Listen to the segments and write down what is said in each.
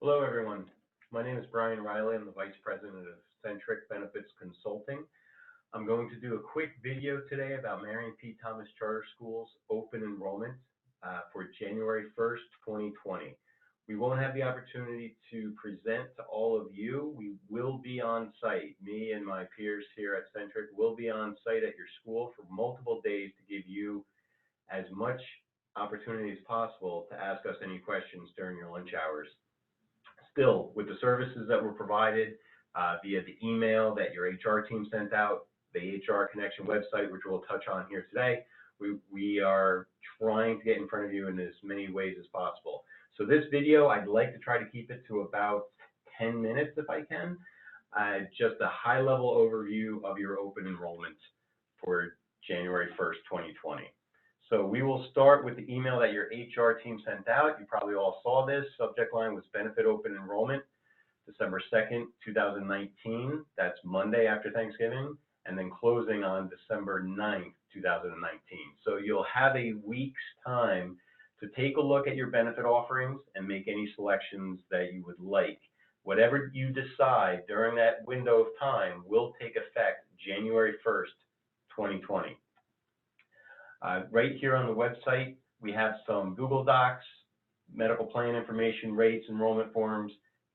Hello, everyone. My name is Brian Riley. I'm the Vice President of Centric Benefits Consulting. I'm going to do a quick video today about Marion P. Thomas Charter School's open enrollment for January 1st, 2020. We won't have the opportunity to present to all of you. We will be on site. Me and my peers here at Centric will be on site at your school for multiple days to give you as much opportunity as possible to ask us any questions during your lunch hours. Still, with the services that were provided via the email that your HR team sent out, the HR Connection website, which we'll touch on here today, we are trying to get in front of you in as many ways as possible. So this video, I'd like to try to keep it to about 10 minutes if I can. Just a high-level overview of your open enrollment for January 1st, 2020. So we will start with the email that your HR team sent out. You probably all saw this. Subject line was Benefit Open Enrollment, December 2nd, 2019. That's Monday after Thanksgiving, and then closing on December 9th, 2019. So you'll have a week's time to take a look at your benefit offerings and make any selections that you would like. Whatever you decide during that window of time will take effect January 1st, 2020. Right here on the website, we have some Google Docs, medical plan information, rates, enrollment forms,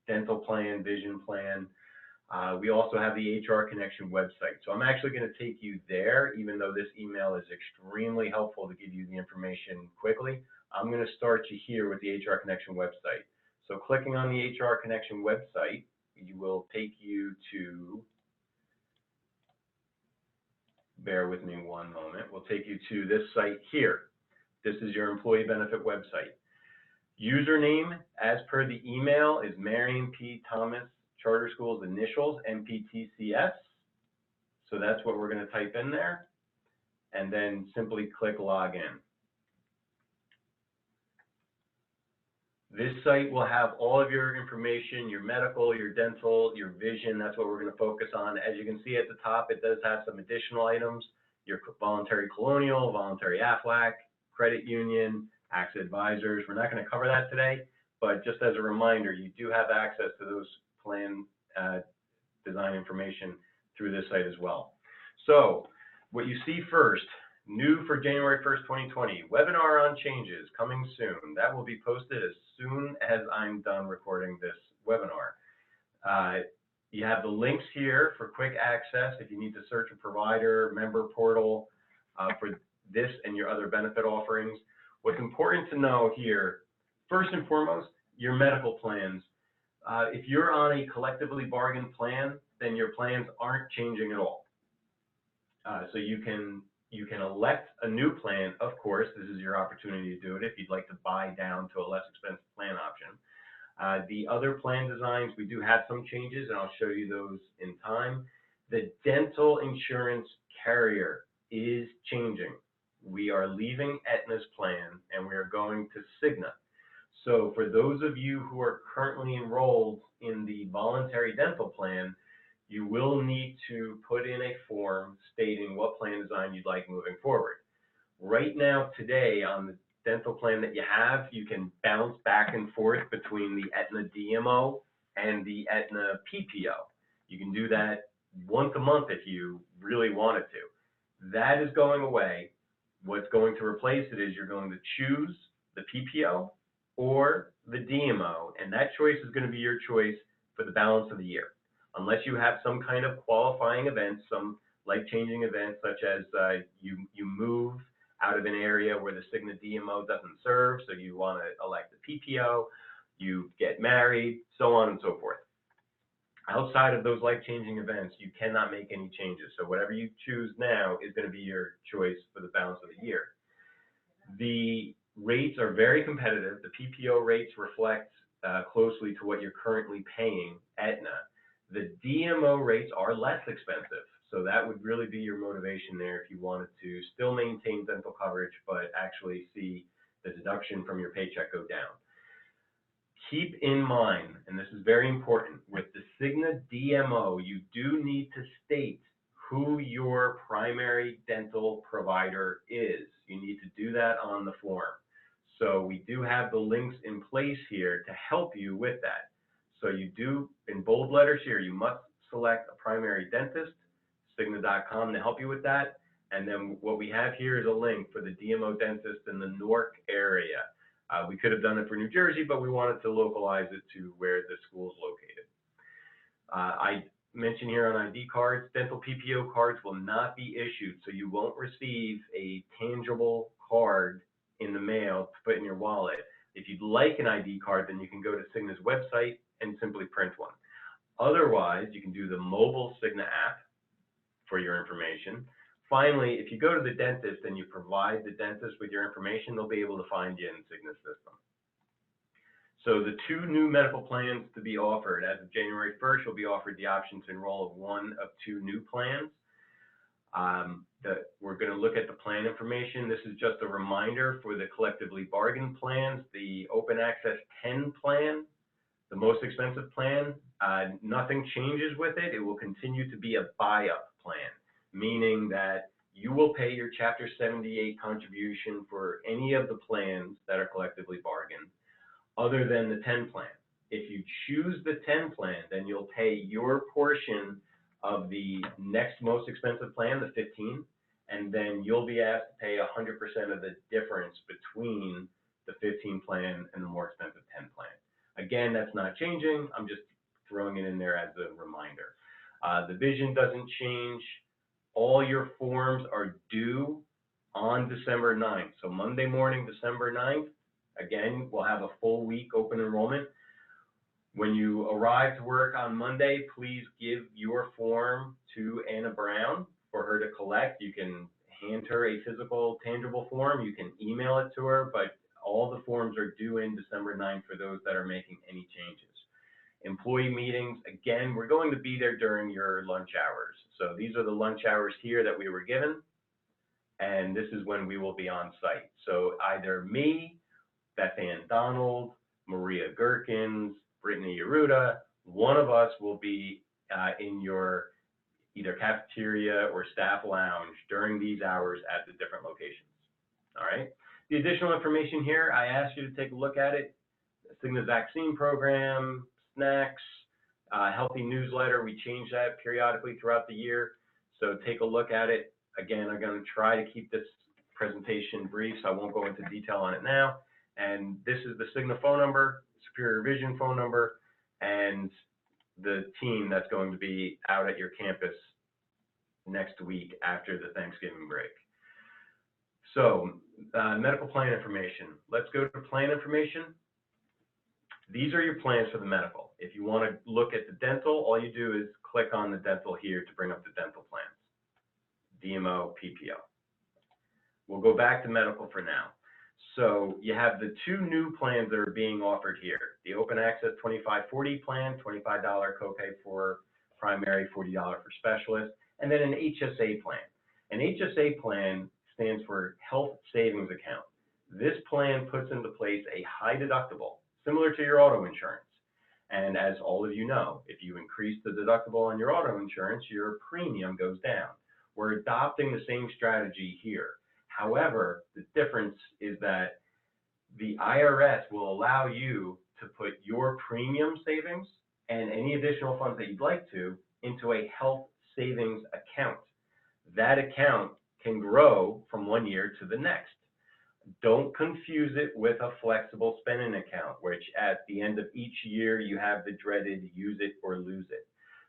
dental plan, vision plan. We also have the HR Connection website. So I'm actually going to take you there, even though this email is extremely helpful to give you the information quickly. I'm going to start you here with the HR Connection website. So clicking on the HR Connection website, you will take you to, bear with me one moment, we'll take you to this site here. This is your employee benefit website. Username, as per the email, is Marion P. Thomas Charter School's initials, MPTCS. So that's what we're going to type in there, and then simply click Login. This site will have all of your information, your medical, your dental, your vision. That's what we're going to focus on. As you can see at the top, it does have some additional items, your voluntary colonial, voluntary AFLAC, credit union, AXA advisors. We're not going to cover that today, but just as a reminder, you do have access to those plan design information through this site as well. So what you see first, new for January 1st, 2020, webinar on changes coming soon. That will be posted as soon as I'm done recording this webinar. You have the links here for quick access if you need to search a provider, member portal for this and your other benefit offerings. What's important to know here, first and foremost, your medical plans. If you're on a collectively bargained plan, then your plans aren't changing at all. So you can elect a new plan. Of course, this is your opportunity to do it if you'd like to buy down to a less expensive plan option. The other plan designs, we do have some changes, and I'll show you those in time. The dental insurance carrier is changing. We are leaving Aetna's plan, and we are going to Cigna. So for those of you who are currently enrolled in the voluntary dental plan, you will need to put in a form stating what plan design you'd like moving forward. Right now, today, on the dental plan that you have, you can bounce back and forth between the Aetna DMO and the Aetna PPO. You can do that once a month if you really wanted to. That is going away. What's going to replace it is you're going to choose the PPO or the DMO, and that choice is going to be your choice for the balance of the year. Unless you have some kind of qualifying event, some life-changing event, such as you move out of an area where the Cigna DMO doesn't serve, so you want to elect the PPO, you get married, so on and so forth. Outside of those life-changing events, you cannot make any changes. So whatever you choose now is going to be your choice for the balance of the year. The rates are very competitive. The PPO rates reflect closely to what you're currently paying Aetna. The DMO rates are less expensive, so that would really be your motivation there if you wanted to still maintain dental coverage, but actually see the deduction from your paycheck go down. Keep in mind, and this is very important, with the Cigna DMO, you do need to state who your primary dental provider is. You need to do that on the form. So we do have the links in place here to help you with that. So you do, in bold letters here, you must select a primary dentist, Cigna.com to help you with that. And then what we have here is a link for the DMO dentist in the Newark area. We could have done it for New Jersey, but we wanted to localize it to where the school is located. I mentioned here on ID cards, dental PPO cards will not be issued, so you won't receive a tangible card in the mail to put in your wallet. If you'd like an ID card, then you can go to Cigna's website and simply print one. Otherwise, you can do the mobile Cigna app for your information. Finally, if you go to the dentist and you provide the dentist with your information, they'll be able to find you in Cigna's system. So the two new medical plans to be offered, as of January 1st, you'll be offered the option to enroll in one of two new plans. We're going to look at the plan information. This is just a reminder for the collectively bargained plans. The open access 10 plan, the most expensive plan, nothing changes with it. It will continue to be a buy-up plan, meaning that you will pay your Chapter 78 contribution for any of the plans that are collectively bargained, other than the 10 plan. If you choose the 10 plan, then you'll pay your portion of the next most expensive plan, the 15, and then you'll be asked to pay 100% of the difference between the 15 plan and the more expensive 10 plan. Again, that's not changing. I'm just throwing it in there as a reminder. The vision doesn't change. All your forms are due on December 9th. So Monday morning, December 9th, again, we'll have a full week open enrollment. When you arrive to work on Monday, please give your form to Anna Brown for her to collect. You can hand her a physical, tangible form. You can email it to her, but all the forms are due in December 9th for those that are making any changes. Employee meetings, again, we're going to be there during your lunch hours. So these are the lunch hours here that we were given, and this is when we will be on site. So either me, Beth Ann Donald, Maria Gherkins, Brittany Yeruda, one of us will be in your either cafeteria or staff lounge during these hours at the different locations. All right. The additional information here, I asked you to take a look at it. Cigna's vaccine program, snacks, healthy newsletter. We change that periodically throughout the year. So take a look at it. Again, I'm going to try to keep this presentation brief, so I won't go into detail on it now. And this is the Cigna phone number, Superior Vision phone number, and the team that's going to be out at your campus next week after the Thanksgiving break. So medical plan information. Let's go to plan information. These are your plans for the medical. If you want to look at the dental, all you do is click on the dental here to bring up the dental plans, DMO, PPO. We'll go back to medical for now. So you have the two new plans that are being offered here. The open access 2540 plan, $25 copay for primary, $40 for specialist, and then an HSA plan. An HSA plan stands for Health Savings Account. This plan puts into place a high deductible, similar to your auto insurance. And as all of you know, if you increase the deductible on your auto insurance, your premium goes down. We're adopting the same strategy here. However, the difference is that the IRS will allow you to put your premium savings and any additional funds that you'd like to into a health savings account. That account can grow from one year to the next. Don't confuse it with a flexible spending account, which at the end of each year you have the dreaded use it or lose it.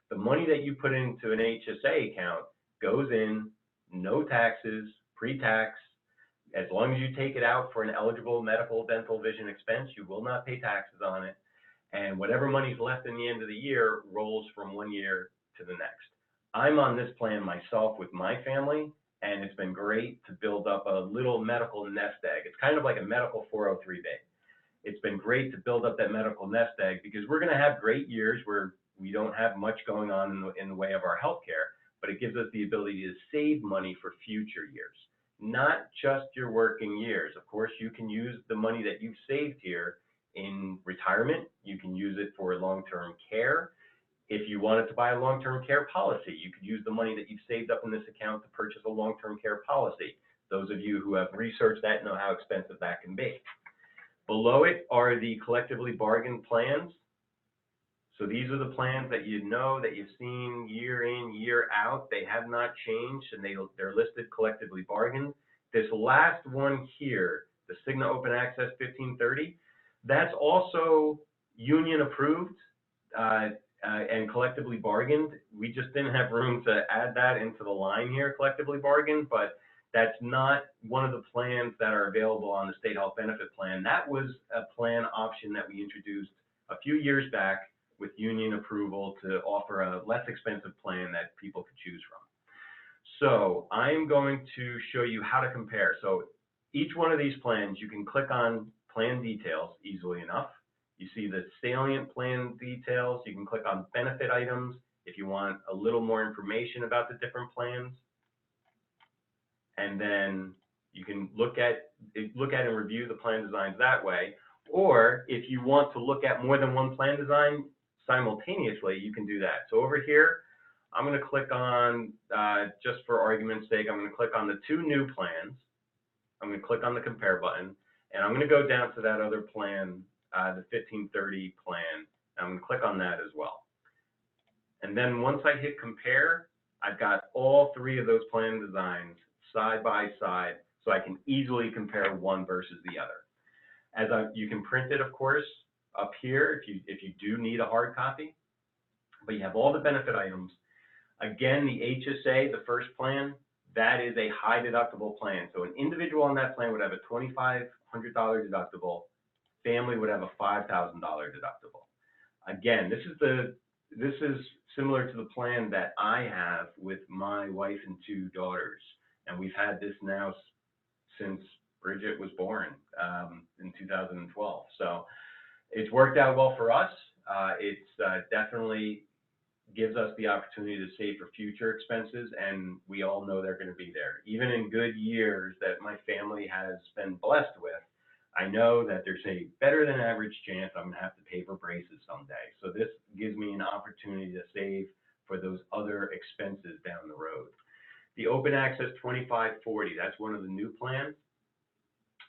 The money that you put into an HSA account goes in, no taxes, pre-tax. As long as you take it out for an eligible medical, dental, vision expense, you will not pay taxes on it. And whatever money's left in the end of the year rolls from one year to the next. I'm on this plan myself with my family, and it's been great to build up a little medical nest egg. It's kind of like a medical 403b. It's been great to build up that medical nest egg because we're going to have great years where we don't have much going on in the way of our healthcare, but it gives us the ability to save money for future years, not just your working years. Of course, you can use the money that you've saved here in retirement. You can use it for long-term care. If you wanted to buy a long-term care policy, you could use the money that you've saved up in this account to purchase a long-term care policy. Those of you who have researched that know how expensive that can be. Below it are the collectively bargained plans. So these are the plans that you know, that you've seen year in, year out. They have not changed, and they're listed collectively bargained. This last one here, the Cigna Open Access 1530, that's also union approved and collectively bargained. We just didn't have room to add that into the line here, collectively bargained, but that's not one of the plans that are available on the state health benefit plan. That was a plan option that we introduced a few years back with union approval to offer a less expensive plan that people could choose from. So I'm going to show you how to compare. So each one of these plans, you can click on plan details easily enough. You see the salient plan details. You can click on benefit items if you want a little more information about the different plans. And then you can look at and review the plan designs that way. Or if you want to look at more than one plan design simultaneously, you can do that. So over here, I'm going to click on, just for argument's sake, I'm going to click on the two new plans. I'm going to click on the compare button, and I'm going to go down to that other plan, the 1530 plan. I'm going to click on that as well. And then once I hit compare, I've got all three of those plan designs side by side, so I can easily compare one versus the other. You can print it, of course, up here if you do need a hard copy, but you have all the benefit items. Again, the HSA, the first plan, that is a high deductible plan. So an individual on that plan would have a $2,500 deductible. Family would have a $5,000 deductible. Again, this is similar to the plan that I have with my wife and two daughters, and we've had this now since Bridget was born in 2012. So it's worked out well for us. It's definitely gives us the opportunity to save for future expenses, and we all know they're going to be there. Even in good years that my family has been blessed with, I know that there's a better than average chance I'm going to have to pay for braces someday. So this gives me an opportunity to save for those other expenses down the road. The Open Access 2540, that's one of the new plans.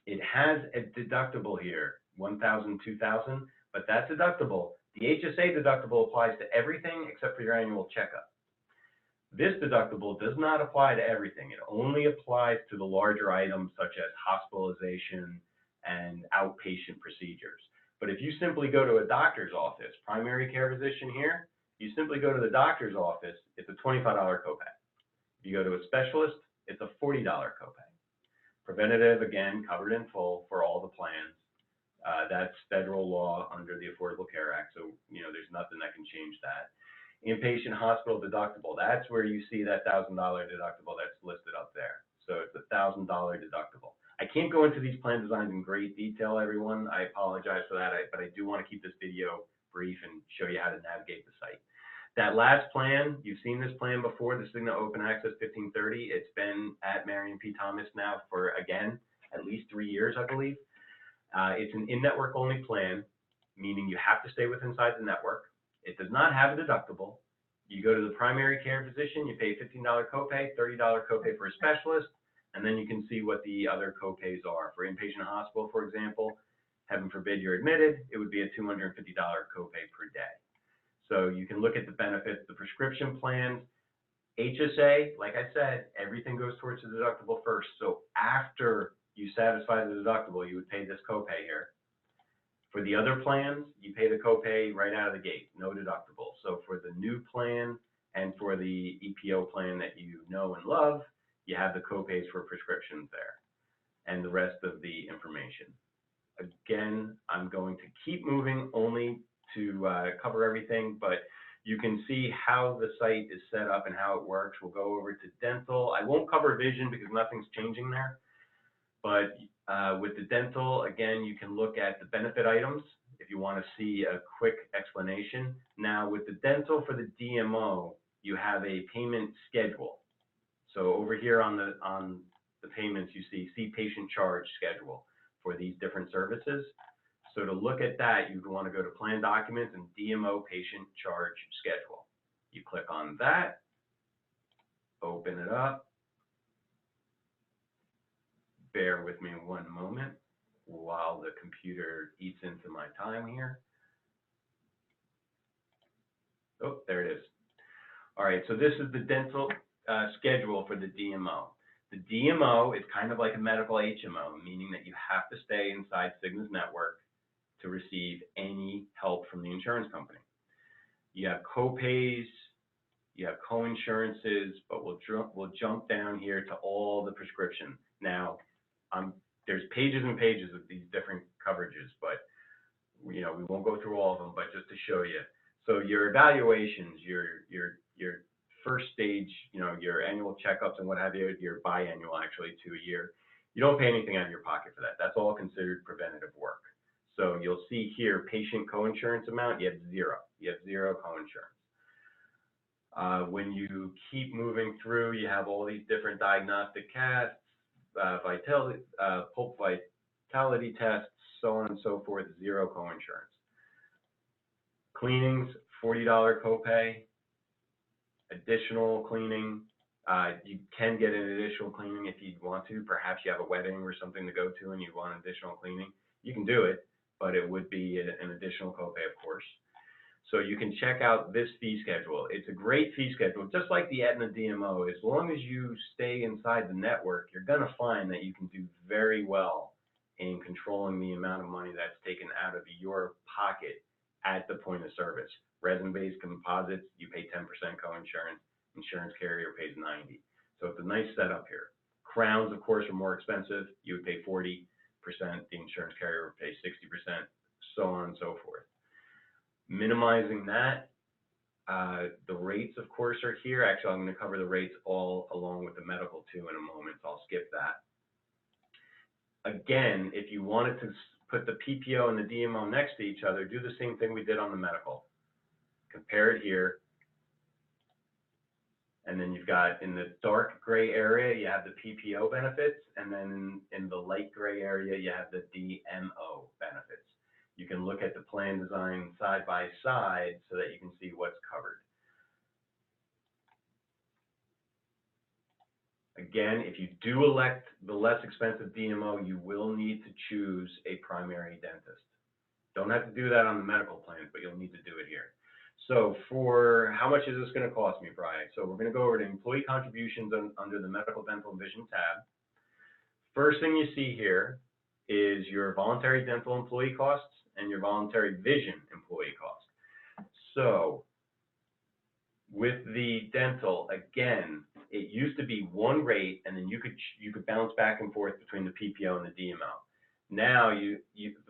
It has a deductible here, $1,000, $2,000, but that deductible, the HSA deductible applies to everything except for your annual checkup. This deductible does not apply to everything. It only applies to the larger items such as hospitalization and outpatient procedures. But if you simply go to a doctor's office, primary care physician here, you simply go to the doctor's office, it's a $25 copay. If you go to a specialist, it's a $40 copay. Preventative, again, covered in full for all the plans. That's federal law under the Affordable Care Act, so there's nothing that can change that. Inpatient hospital deductible, that's where you see that $1,000 deductible that's listed up there. So it's a $1,000 deductible. I can't go into these plan designs in great detail, everyone. I apologize for that, but I do want to keep this video brief and show you how to navigate the site. That last plan, you've seen this plan before, the Cigna Open Access 1530. It's been at Marion P. Thomas now for, again, at least 3 years, I believe. It's an in-network only plan, meaning you have to stay inside the network. It does not have a deductible. You go to the primary care physician, you pay a $15 copay, $30 copay for a specialist, and then you can see what the other copays are. For inpatient hospital, for example, heaven forbid you're admitted, it would be a $250 copay per day. So you can look at the benefits, the prescription plans. HSA, like I said, everything goes towards the deductible first. So after you satisfy the deductible, you would pay this copay here. For the other plans, you pay the copay right out of the gate, no deductible. So for the new plan and for the EPO plan that you know and love, you have the copays for prescriptions there and the rest of the information. Again, I'm going to keep moving only to cover everything, but you can see how the site is set up and how it works. We'll go over to dental. I won't cover vision because nothing's changing there. But with the dental, again, you can look at the benefit items if you want to see a quick explanation. Now, with the dental for the DMO, you have a payment schedule. So over here on the payments, you see patient charge schedule for these different services. So to look at that, you want to go to Plan Documents and DMO Patient Charge Schedule. You click on that, open it up. Bear with me one moment while the computer eats into my time here. Oh, there it is. All right, so this is the dental schedule for the DMO. The DMO is kind of like a medical HMO, meaning that you have to stay inside Cigna's network to receive any help from the insurance company. You have co-pays, you have co-insurances, but we'll jump down here to all the prescription. Now, there's pages and pages of these different coverages, but we won't go through all of them, but just to show you. So your evaluations, your first stage, your annual checkups and what have you, your biannual actually to a year, you don't pay anything out of your pocket for that. That's all considered preventative work. So you'll see here, patient coinsurance amount, you have zero. You have zero coinsurance. When you keep moving through, you have all these different diagnostic tests, pulp vitality tests, so on and so forth, zero coinsurance. Cleanings, $40 copay. Additional cleaning, you can get an additional cleaning if you want to. Perhaps you have a wedding or something to go to and you want additional cleaning. You can do it, but it would be an additional copay, of course. So you can check out this fee schedule. It's a great fee schedule, just like the Aetna DMO. As long as you stay inside the network, you're going to find that you can do very well in controlling the amount of money that's taken out of your pocket at the point of service. Resin-based composites, you pay 10% co-insurance. Insurance carrier pays 90%. So it's a nice setup here. Crowns, of course, are more expensive. You would pay 40%. The insurance carrier would pay 60%, so on and so forth. Minimizing that, the rates, of course, are here. Actually, I'm going to cover the rates all along with the medical too in a moment, so I'll skip that. Again, if you wanted to put the PPO and the DMO next to each other, do the same thing we did on the medical. Compare it here. And then you've got in the dark gray area, you have the PPO benefits, and then in the light gray area, you have the DMO benefits. You can look at the plan design side by side so that you can see what's covered. Again, if you do elect the less expensive DMO, you will need to choose a primary dentist. Don't have to do that on the medical plan, but you'll need to do it here. So for how much is this going to cost me, Brian? So we're going to go over to employee contributions under the medical, dental, and vision tab. First thing you see here is your voluntary dental employee costs and your voluntary vision employee cost. So with the dental, again, it used to be one rate, and then you could bounce back and forth between the PPO and the DMO. Now,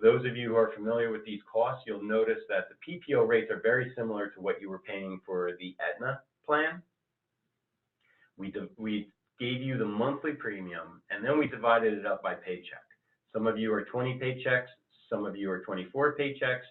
those of you who are familiar with these costs, you'll notice that the PPO rates are very similar to what you were paying for the Aetna plan. We gave you the monthly premium, and then we divided it up by paycheck. Some of you are 20 paychecks, some of you are 24 paychecks.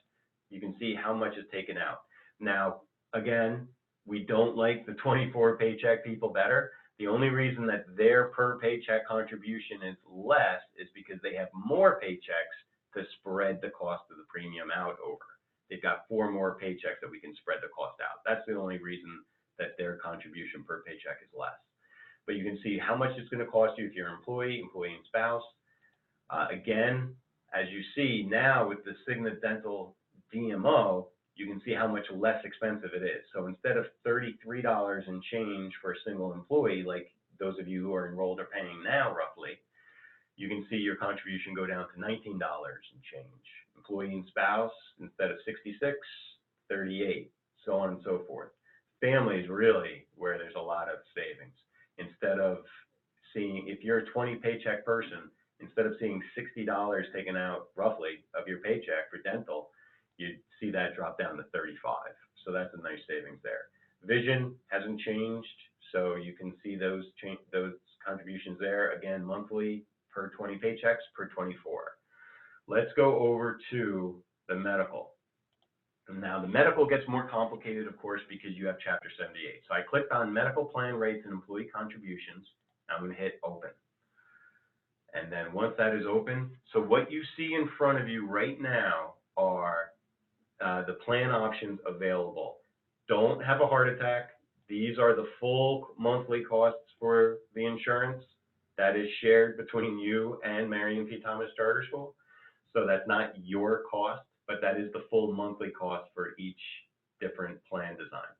You can see how much is taken out. Now, again, we don't like the 24 paycheck people better. The only reason that their per paycheck contribution is less is because they have more paychecks to spread the cost of the premium out over. They've got 4 more paychecks that we can spread the cost out. That's the only reason that their contribution per paycheck is less. But you can see how much it's going to cost you if you're an employee, and spouse. Again, as you see now with the Cigna Dental DMO, you can see how much less expensive it is. So instead of $33 and change for a single employee, like those of you who are enrolled are paying now roughly, you can see your contribution go down to $19 and change. Employee and spouse, instead of $66, $38, so on and so forth. Families really where there's a lot of savings. Instead of seeing, if you're a 20 paycheck person, instead of seeing $60 taken out roughly of your paycheck for dental, you see that drop down to 35. So that's a nice savings there. Vision hasn't changed, so you can see those contributions there. Again, monthly per 20 paychecks per 24. Let's go over to the medical. Now the medical gets more complicated, of course, because you have Chapter 78. So I clicked on medical plan rates and employee contributions. I'm going to hit open. And then once that is open, so what you see in front of you right now are the plan options available. Don't have a heart attack. These are the full monthly costs for the insurance that is shared between you and Marion P. Thomas Charter School. So that's not your cost, but that is the full monthly cost for each different plan design.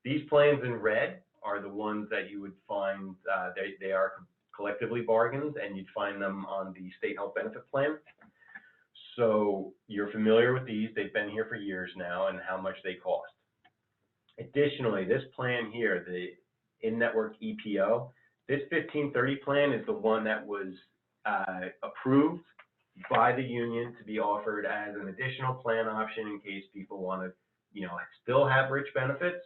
These plans in red are the ones that you would find, they are collectively bargains, and you'd find them on the state health benefit plan. So you're familiar with these. They've been here for years now, and how much they cost. Additionally, this plan here, the in-network EPO, this 1530 plan is the one that was approved by the union to be offered as an additional plan option in case people want to, still have rich benefits,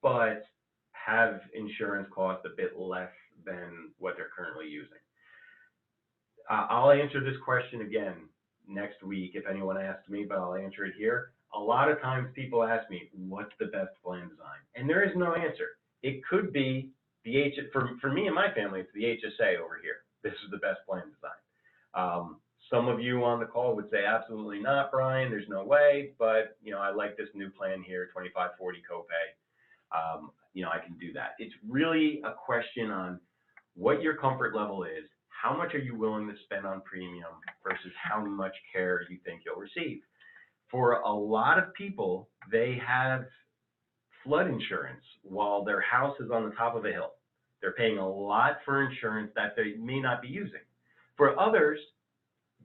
but have insurance cost a bit less than what they're currently using. I'll answer this question again next week if anyone asks me, but I'll answer it here. A lot of times people ask me, what's the best plan design? And there is no answer. It could be the for me and my family, it's the HSA over here. This is the best plan design. Some of you on the call would say, absolutely not, Brian, there's no way, but I like this new plan here, 2540 copay. I can do that. It's really a question on what your comfort level is, how much are you willing to spend on premium versus how much care you think you'll receive. For a lot of people, they have flood insurance while their house is on the top of a hill. They're paying a lot for insurance that they may not be using. For others,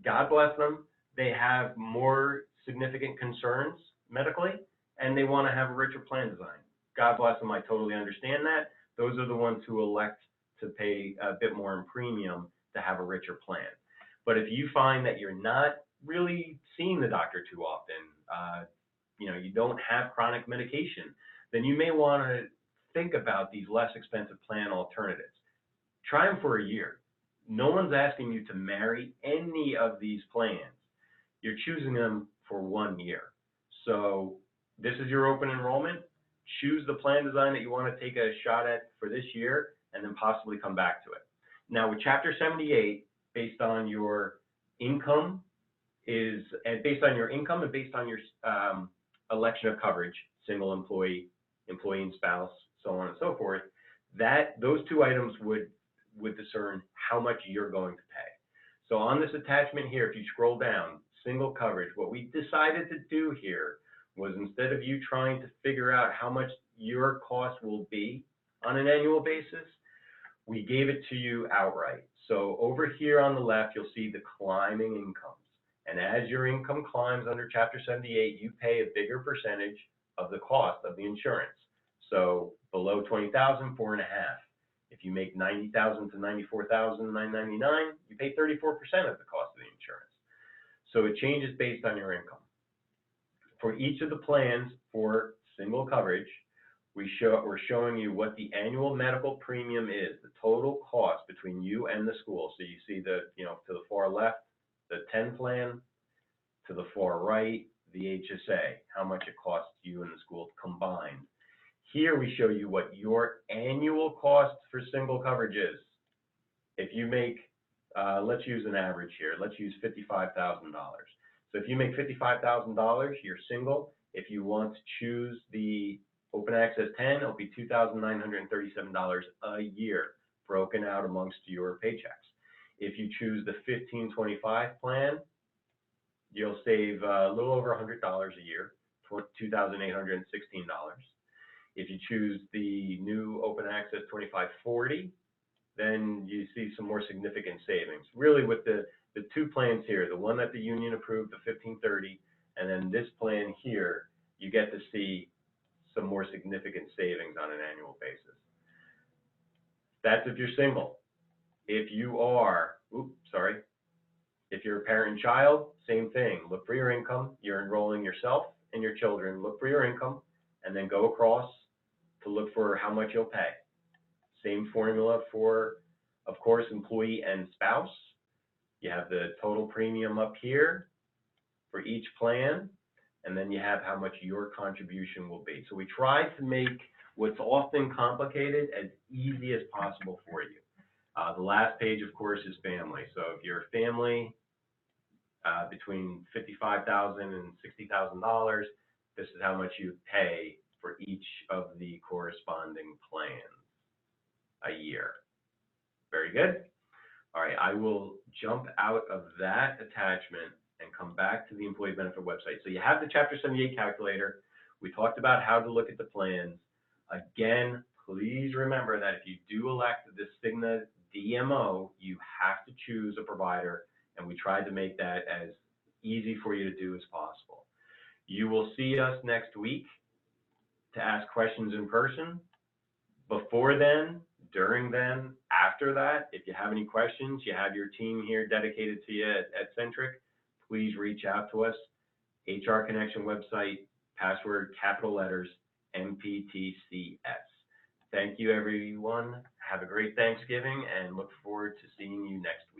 God bless them, they have more significant concerns medically, and they want to have a richer plan design. God bless them, I totally understand that. Those are the ones who elect to pay a bit more in premium to have a richer plan. But if you find that you're not really seeing the doctor too often, you don't have chronic medication, then you may want to think about these less expensive plan alternatives. Try them for a year. No one's asking you to marry any of these plans. You're choosing them for 1 year. So this is your open enrollment. Choose the plan design that you want to take a shot at for this year, and then possibly come back to it. Now with Chapter 78, based on your income and based on your election of coverage, single employee, employee and spouse, so on and so forth, those two items would discern how much you're going to pay. So on this attachment here, if you scroll down, single coverage, what we decided to do here was, instead of you trying to figure out how much your cost will be on an annual basis, we gave it to you outright. So over here on the left, you'll see the climbing incomes. And as your income climbs under Chapter 78, you pay a bigger percentage of the cost of the insurance. So below 20,000, 4.5. If you make 90,000 to 94,999, you pay 34% of the cost of the insurance. So it changes based on your income. For each of the plans for single coverage, we're showing you what the annual medical premium is, the total cost between you and the school. So you see to the far left, the 10 plan, to the far right, the HSA, how much it costs you and the school combined. Here we show you what your annual cost for single coverage is. If you make, let's use an average here, let's use $55,000. So if you make $55,000, you're single. If you want to choose the Open Access 10, it'll be $2,937 a year, broken out amongst your paychecks. If you choose the 1525 plan, you'll save a little over $100 a year, $2,816. If you choose the new Open Access 2540, then you see some more significant savings. Really with the two plans here, the one that the union approved, the 1530, and then this plan here, you get to see some more significant savings on an annual basis. That's if you're single. If you are, if you're a parent and child, same thing. Look for your income. You're enrolling yourself and your children. Look for your income, and then go across to look for how much you'll pay. Same formula for, of course, employee and spouse. You have the total premium up here for each plan, and then you have how much your contribution will be. So we try to make what's often complicated as easy as possible for you. The last page, of course, is family. So if you're a family between $55,000 and $60,000, this is how much you pay for each of the corresponding plans a year. Very good. All right, I will jump out of that attachment and come back to the employee benefit website. So you have the Chapter 78 calculator. We talked about how to look at the plans. Again, please remember that if you do elect the Cigna DMO, you have to choose a provider, and we tried to make that as easy for you to do as possible. You will see us next week to ask questions in person. Before then, during then, after that, if you have any questions, you have your team here dedicated to you at Centric, please reach out to us. HR Connection website, password, capital letters, MPTCS. Thank you, everyone. Have a great Thanksgiving and look forward to seeing you next week.